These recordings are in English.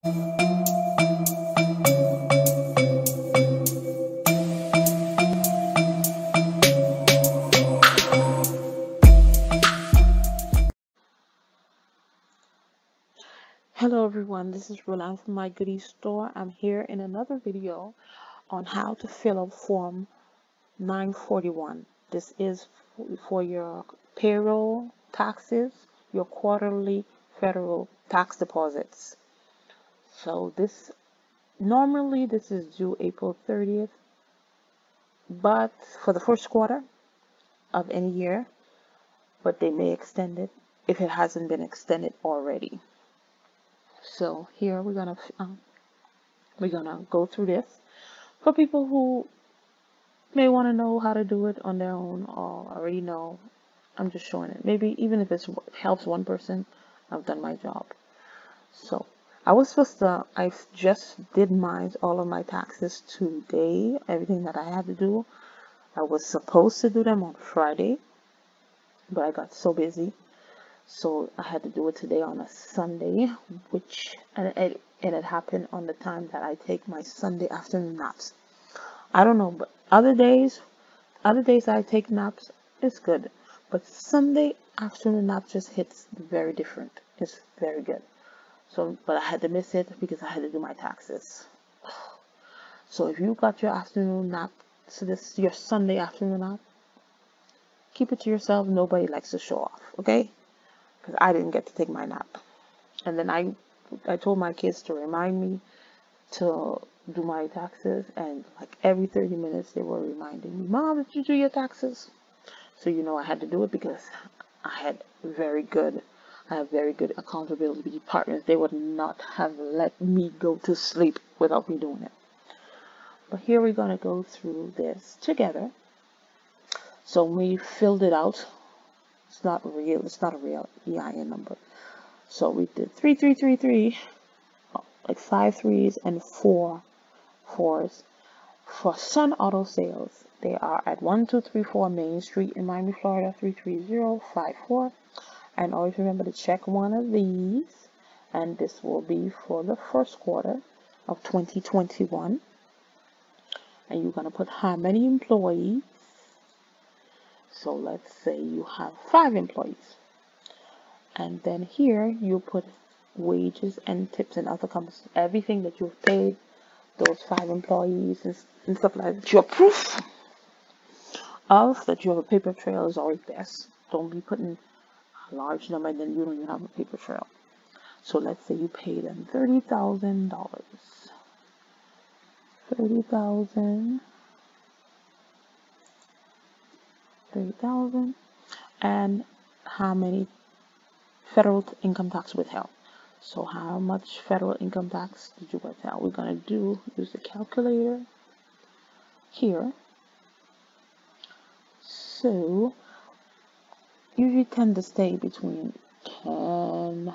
Hello everyone, this is Roland from my goodie store. I'm here in another video on how to fill out form 941. This is for your payroll taxes, your quarterly federal tax deposits. So normally this is due April 30th, but for the first quarter of any year, but they may extend it if it hasn't been extended already. So here we're gonna go through this for people who may want to know how to do it on their own or already know. I'm just showing it. Maybe even if it helps one person, I've done my job. So I just did all of my taxes today. Everything that I had to do, I was supposed to do them on Friday, but I got so busy. So I had to do it today on a Sunday, and it happened on the time that I take my Sunday afternoon naps. I don't know, but other days I take naps, it's good. But Sunday afternoon nap just hits very different. It's very good. So, but I had to miss it because I had to do my taxes. So if you got your afternoon nap, so this is your Sunday afternoon nap, keep it to yourself. Nobody likes to show off, okay? Because I didn't get to take my nap. And then I told my kids to remind me to do my taxes, and like every 30 minutes they were reminding me, Mom, did you do your taxes? So I had to do it because I have very good accountability partners. They would not have let me go to sleep without me doing it. But here we're gonna go through this together. So we filled it out. It's not a real EIN number. So we did 3333, like 5 3s and 4 4s. For Sun Auto Sales, they are at 1234 Main Street in Miami, Florida 33054. And always remember to check one of these, and this will be for the first quarter of 2021. And you're going to put how many employees. So let's say you have 5 employees. And then here you put wages and tips and other companies, everything that you've paid those 5 employees and stuff like that. Your proof of that you have a paper trail is always best. Don't be putting a large number and then you don't even have a paper trail. So let's say you pay them $30,000. $30,000, and how many federal income tax withheld. So how much federal income tax did you withhold? We're gonna use the calculator here. So usually tend to stay between 10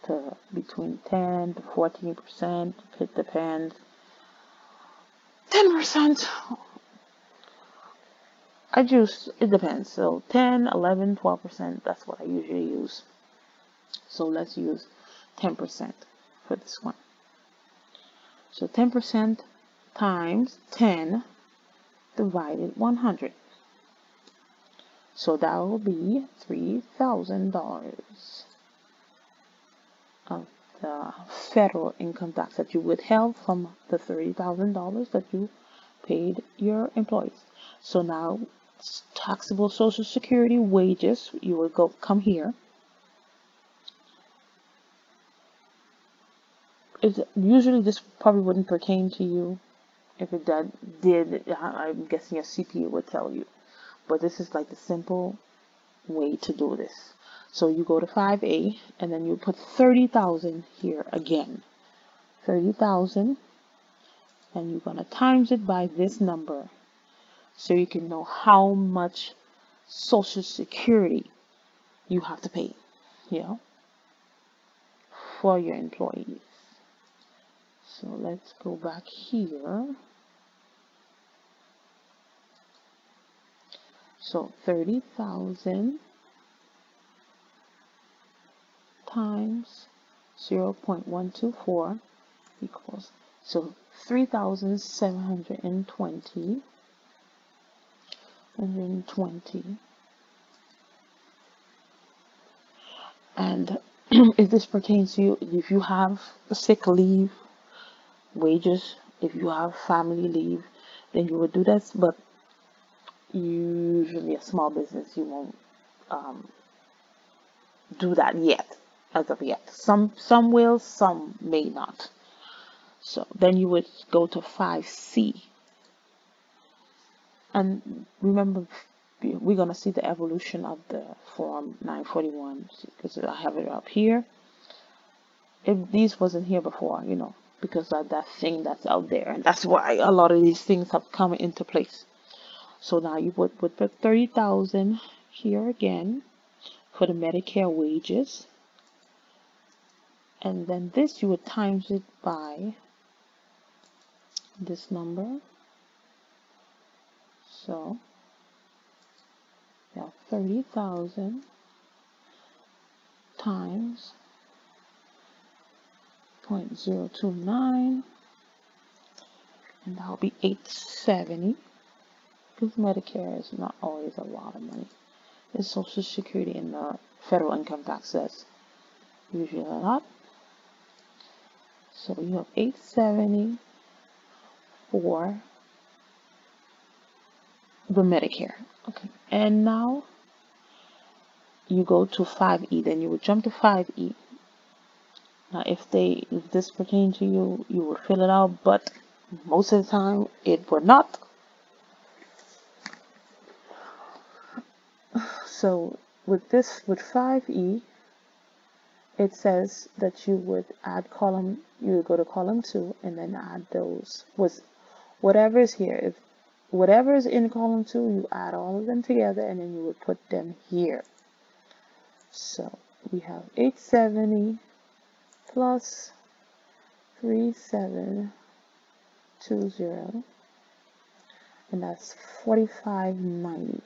to 14%. It depends. 10%. It depends. So 10, 11, 12%. That's what I usually use. So let's use 10% for this one. So 10% times 10 divided 100. So that will be $3,000 of the federal income tax that you withheld from the $30,000 that you paid your employees. So now taxable Social Security wages, you will come here. Usually this probably wouldn't pertain to you. If it did, I'm guessing your CPA would tell you. But this is like the simple way to do this. So you go to 5A and then you put 30,000 here again. 30,000, and you're going to times it by this number so you can know how much Social Security you have to pay, for your employees. So let's go back here. So 30,000 times 0.124 equals, so 3,720 and if this pertains to you, if you have sick leave, wages, if you have family leave, then you would do this. But usually a small business, you won't do that yet, as of yet. Some will, some may not. So then you would go to 5C. And remember, we're going to see the evolution of the Form 941, because I have it up here. If these wasn't here before, you know, because of that thing that's out there, and that's why a lot of these things have come into place. So now you would put 30,000 here again for the Medicare wages, and then this you would times it by this number. So yeah, 30,000 times 0.029, and that will be 870, because Medicare is not always a lot of money. It's Social Security and the federal income tax that's usually a lot. So you have 870 for the Medicare. Okay, and now you go to 5E. Then you would jump to 5E. Now, if this pertains to you, you would fill it out, but most of the time it would not. So with 5E, it says that you would add column. You would go to column 2 and then add those whatever is here. If whatever is in column 2, you add all of them together, and then you would put them here. So we have 870 plus 3720, and that's 4590.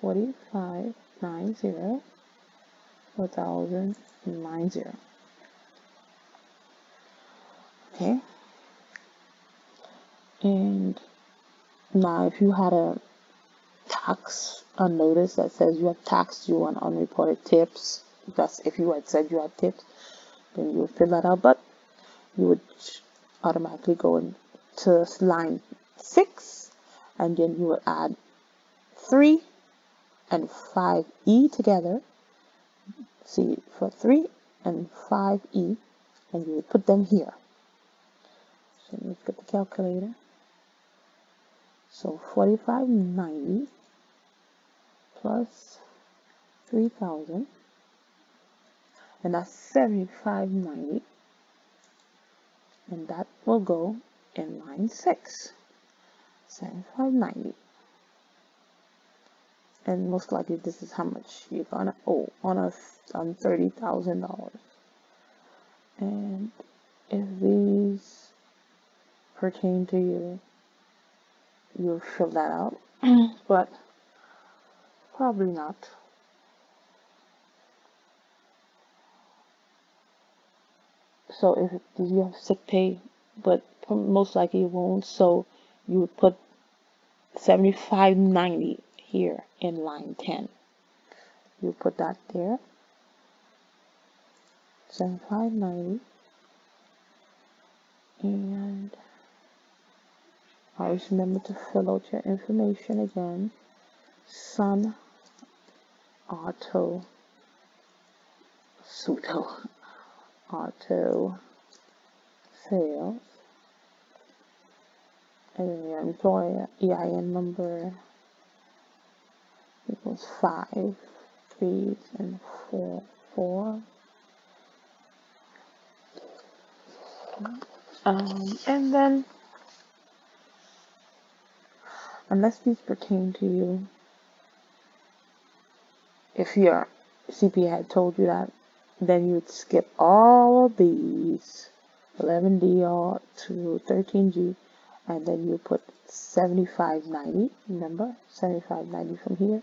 4590, 4090. Okay. And now if you had a notice that says you have tax due on unreported tips, that's if you had said you had tips, then you would fill that out, but you would automatically go into line 6, and then you would add 3 and 5E together. See, for 3 and 5E, and you would put them here. So let's get the calculator. So 4590 plus 3,000, and that's 7590, and that will go in line 6. 7590. And most likely this is how much you're gonna owe on $30,000. And if these pertain to you, you'll fill that out, but probably not. So if you have sick pay, but most likely you won't, so you would put 7590 here in line 10. You put that there, 7590, and always remember to fill out your information again. Sun Auto Sales, and then your employer EIN number equals 5, 3, and 4, 4. And then, unless these pertain to you, if your CPA had told you that, then you would skip all of these, 11D to 13G, and then you put 7590. Remember, 7590 from here,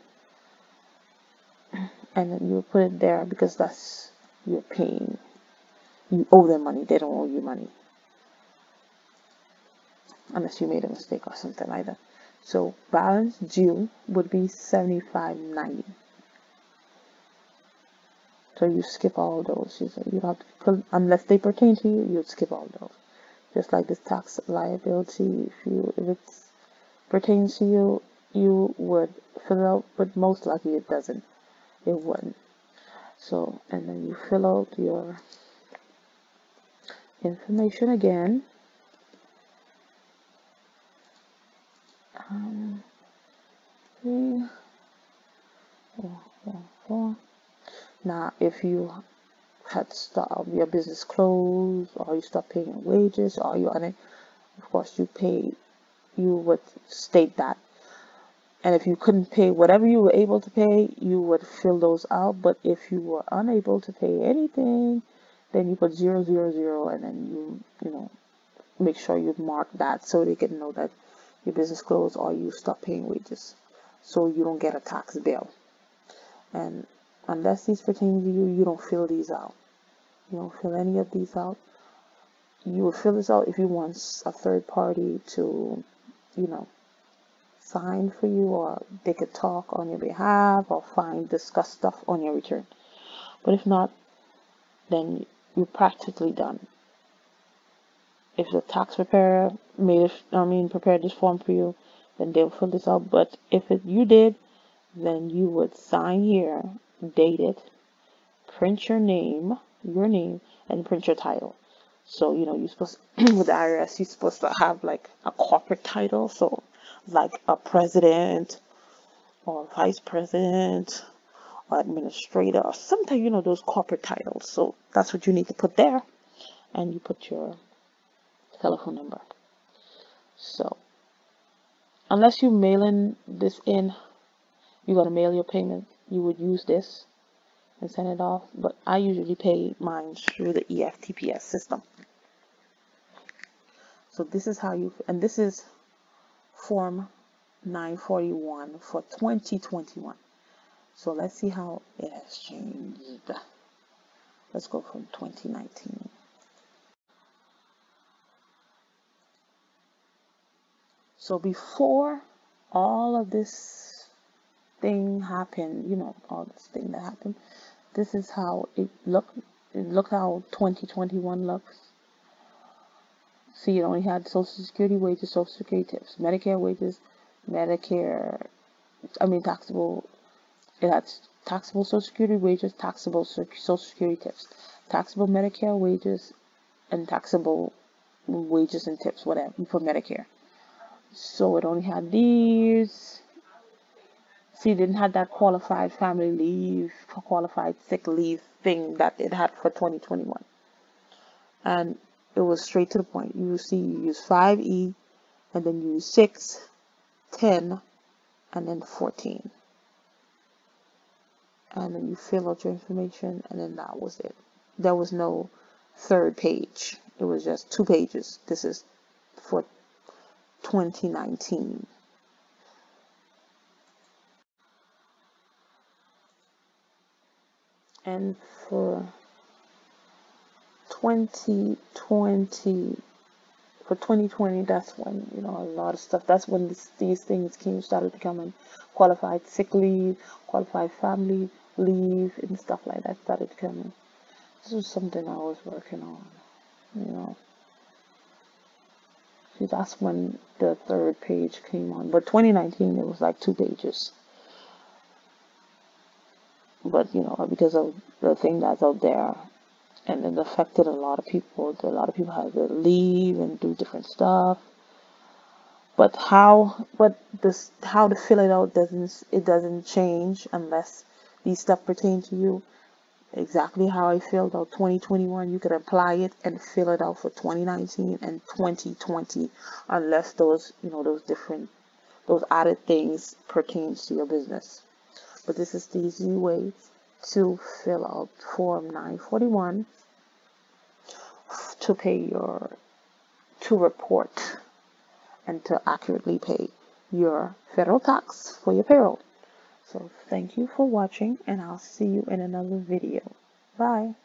and then you put it there because that's you're paying. You owe them money. They don't owe you money. Unless you made a mistake or something like that. So balance due would be $75.90. So you skip all those. You don't have to put, unless they pertain to you, you'd skip all those. Just like this tax liability, if it pertains to you, you would fill it out, but most likely it doesn't. It wouldn't. So, and then you fill out your information again. Now, if you had stopped your business closed, or you stopped paying wages, or you of course you would state that. And if you couldn't pay whatever you were able to pay, you would fill those out. But if you were unable to pay anything, then you put 000, and then you make sure you mark that so they can know that your business closed or you stop paying wages, so you don't get a tax bill. And unless these pertain to you, you don't fill these out. You don't fill any of these out. You would fill this out if you want a third party to, sign for you, or they could talk on your behalf or discuss stuff on your return. But if not, then you're practically done. If the tax preparer prepared this form for you, then they'll fill this out. But if you did, then you would sign here, date it, print your name, and print your title. So, you're supposed with the IRS, you're supposed to have like a corporate title. So, like a president or vice president or administrator or something, those corporate titles. So that's what you need to put there. And you put your telephone number. So, unless you mailing this in, you're going to mail your payment, you would use this and send it off. But I usually pay mine through the EFTPS system. So this is how and this is Form 941 for 2021. So let's see how it has changed. Let's go from 2019. So before all of this thing happened, all this thing that happened, this is how it looked. Look how 2021 looks. See, it only had Social Security wages, Social Security tips, Medicare wages, taxable. It had taxable Social Security wages, taxable Social Security tips, taxable Medicare wages, and taxable wages and tips, whatever, for Medicare. So it only had these. See, it didn't have that qualified family leave, qualified sick leave thing that it had for 2021. And it was straight to the point. You use 5E, and then you use 6, 10, and then 14. And then you fill out your information, and then that was it. There was no third page. It was just 2 pages. This is for 2019. And for 2020, that's when, a lot of stuff, that's when these things started becoming qualified sick leave, qualified family leave, and stuff like that started coming. This was something I was working on, See, that's when the third page came on. But 2019, it was like 2 pages. But, because of the thing that's out there, and it affected a lot of people. A lot of people had to leave and do different stuff. But how to fill it out doesn't change unless these stuff pertain to you. Exactly how I filled out 2021, you could apply it and fill it out for 2019 and 2020, unless those added things pertains to your business. But this is the easy way to fill out Form 941 to report and to accurately pay your federal tax for your payroll. So thank you for watching, and I'll see you in another video. Bye.